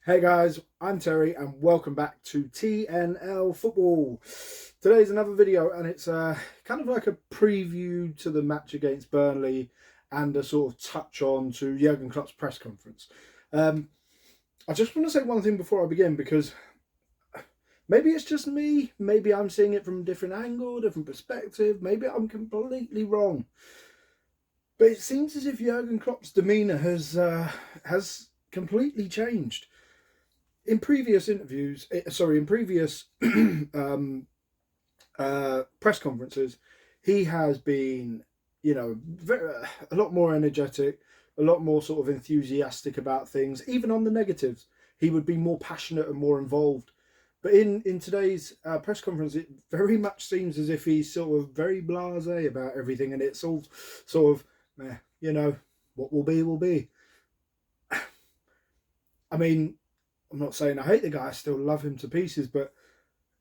Hey guys, I'm Terry and welcome back to TNL Football. Today's another video and it's kind of like a preview to the match against Burnley and a sort of touch on to Jurgen Klopp's press conference. I just want to say one thing before I begin because maybe it's just me, maybe I'm seeing it from a different angle, different perspective, maybe I'm completely wrong. But it seems as if Jurgen Klopp's demeanour has completely changed. In previous interviews, in previous press conferences, he has been, a lot more energetic, a lot more sort of enthusiastic about things. Even on the negatives, he would be more passionate and more involved. But in today's press conference, it very much seems as if he's sort of very blasé about everything, and it's all sort of, what will be will be. I mean, I'm not saying I hate the guy, I still love him to pieces, but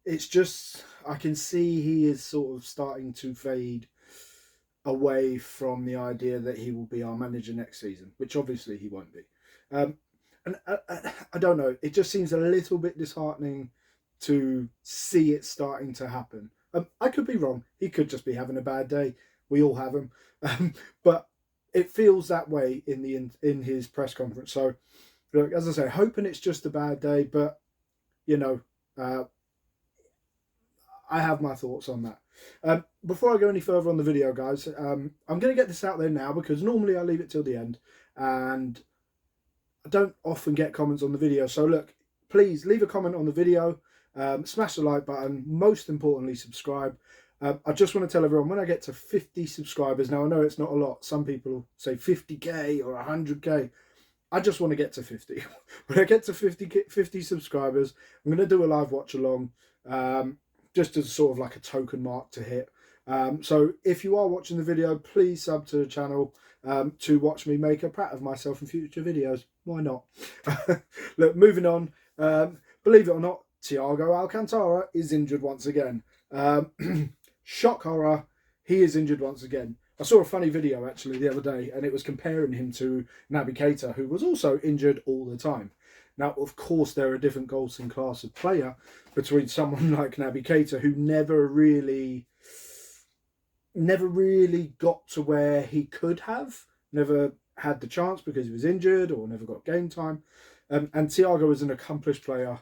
it's just, I can see he is sort of starting to fade away from the idea that he will be our manager next season, which obviously he won't be. And I don't know, it just seems a little bit disheartening to see it starting to happen. I could be wrong, he could just be having a bad day. We all have them. But it feels that way in his press conference. So, look, as I say, hoping it's just a bad day, but uh, I have my thoughts on that. Before I go any further on the video, guys, I'm going to get this out there now because normally I leave it till the end, and I don't often get comments on the video. So look, please leave a comment on the video, smash the like button, most importantly, subscribe. I just want to tell everyone, when I get to 50 subscribers, now I know it's not a lot. Some people say 50k or 100k. I just want to get to 50. When I get to 50 subscribers, I'm going to do a live watch along, just as sort of like a token mark to hit. So if you are watching the video, please sub to the channel to watch me make a prat of myself in future videos. Why not? Look, moving on. Believe it or not, Thiago Alcantara is injured once again. Shock horror, he is injured once again. I saw a funny video actually the other day, and it was comparing him to Naby Keita, who was also injured all the time. Now, of course, there are different goals in class of player between someone like Naby Keita, who never really got to where he could have, never had the chance because he was injured or never got game time. And Thiago is an accomplished player,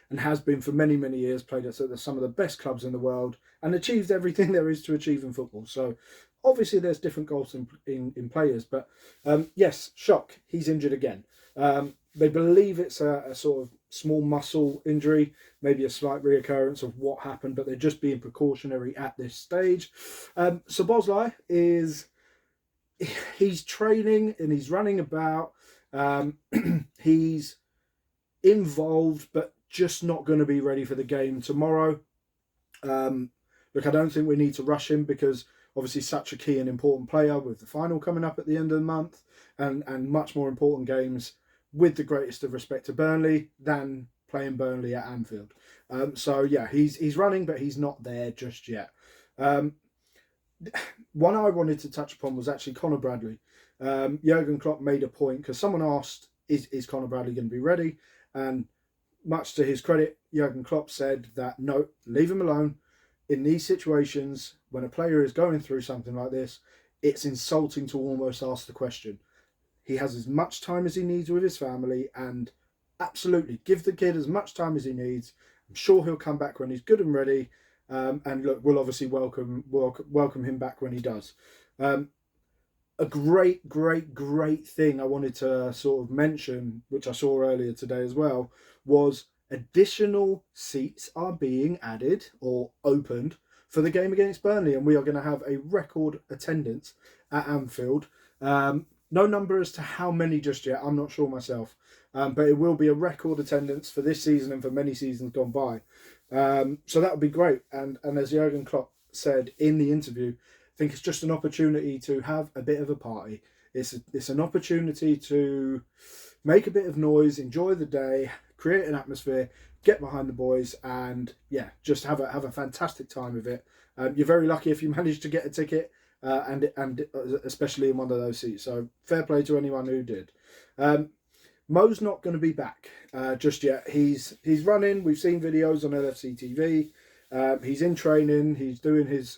and has been for many, many years, played at some of the best clubs in the world and achieved everything there is to achieve in football. So obviously there's different goals in players, but yes, shock, he's injured again. They believe it's a sort of small muscle injury, maybe a slight reoccurrence of what happened, but they're just being precautionary at this stage. Szoboszlai he's training and he's running about. He's involved, but just not going to be ready for the game tomorrow. Look, I don't think we need to rush him because obviously such a key and important player with the final coming up at the end of the month and much more important games, with the greatest of respect to Burnley, than playing Burnley at Anfield. So yeah, he's running, but he's not there just yet. One I wanted to touch upon was actually Conor Bradley. Jurgen Klopp made a point because someone asked, is Conor Bradley going to be ready? And much to his credit, Jurgen Klopp said that no, leave him alone. In these situations, when a player is going through something like this, it's insulting to almost ask the question. He has as much time as he needs with his family, and absolutely give the kid as much time as he needs. I'm sure he'll come back when he's good and ready. And look, we'll obviously welcome him back when he does. A great thing I wanted to sort of mention, which I saw earlier today as well, was additional seats are being added or opened for the game against Burnley, and we are going to have a record attendance at Anfield. No number as to how many just yet, I'm not sure myself, but it will be a record attendance for this season and for many seasons gone by. So that would be great. And as Jurgen Klopp said in the interview, I think it's just an opportunity to have a bit of a party. It's an opportunity to make a bit of noise, enjoy the day, create an atmosphere, get behind the boys, and yeah, just have a fantastic time with it. You're very lucky if you manage to get a ticket, and especially in one of those seats. So fair play to anyone who did. Mo's not going to be back just yet. He's running. We've seen videos on LFC TV. He's in training. He's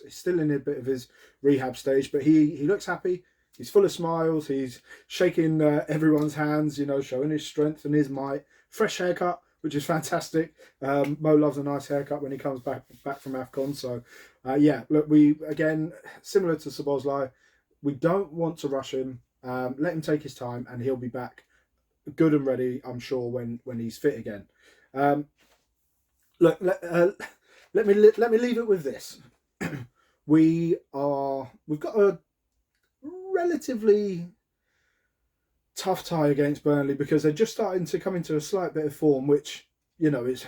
still in a bit of his rehab stage, but he looks happy. He's full of smiles. He's shaking everyone's hands, you know, showing his strength and his might. Fresh haircut, which is fantastic. Mo loves a nice haircut when he comes back from AFCON. So, yeah, look, we, again, similar to Szoboszlai, we don't want to rush him. Let him take his time, and he'll be back good and ready, I'm sure, when he's fit again. Look, let me leave it with this. We've got a relatively tough tie against Burnley because they're just starting to come into a slight bit of form, which, you know, is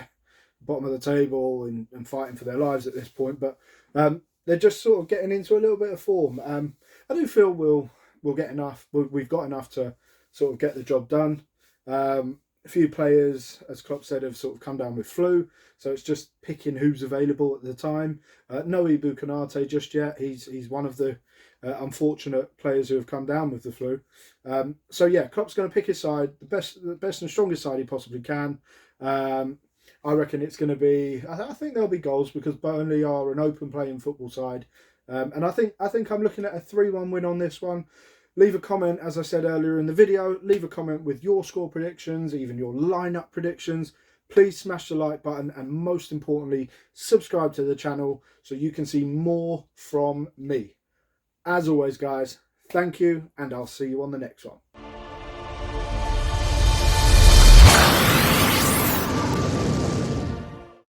bottom of the table and fighting for their lives at this point. But they're just sort of getting into a little bit of form. I do feel we'll get enough. We've got enough to sort of get the job done. A few players, as Klopp said, have sort of come down with flu, so it's just picking who's available at the time. No Ibu Konate just yet. He's one of the unfortunate players who have come down with the flu. So yeah, Klopp's going to pick his side, the best and strongest side he possibly can. I reckon it's going to be. I think there'll be goals because Burnley are an open playing football side, and I think I'm looking at a 3-1 win on this one. Leave a comment, as I said earlier in the video, leave a comment with your score predictions, even your lineup predictions. Please smash the like button and most importantly, subscribe to the channel so you can see more from me. As always, guys, thank you and I'll see you on the next one.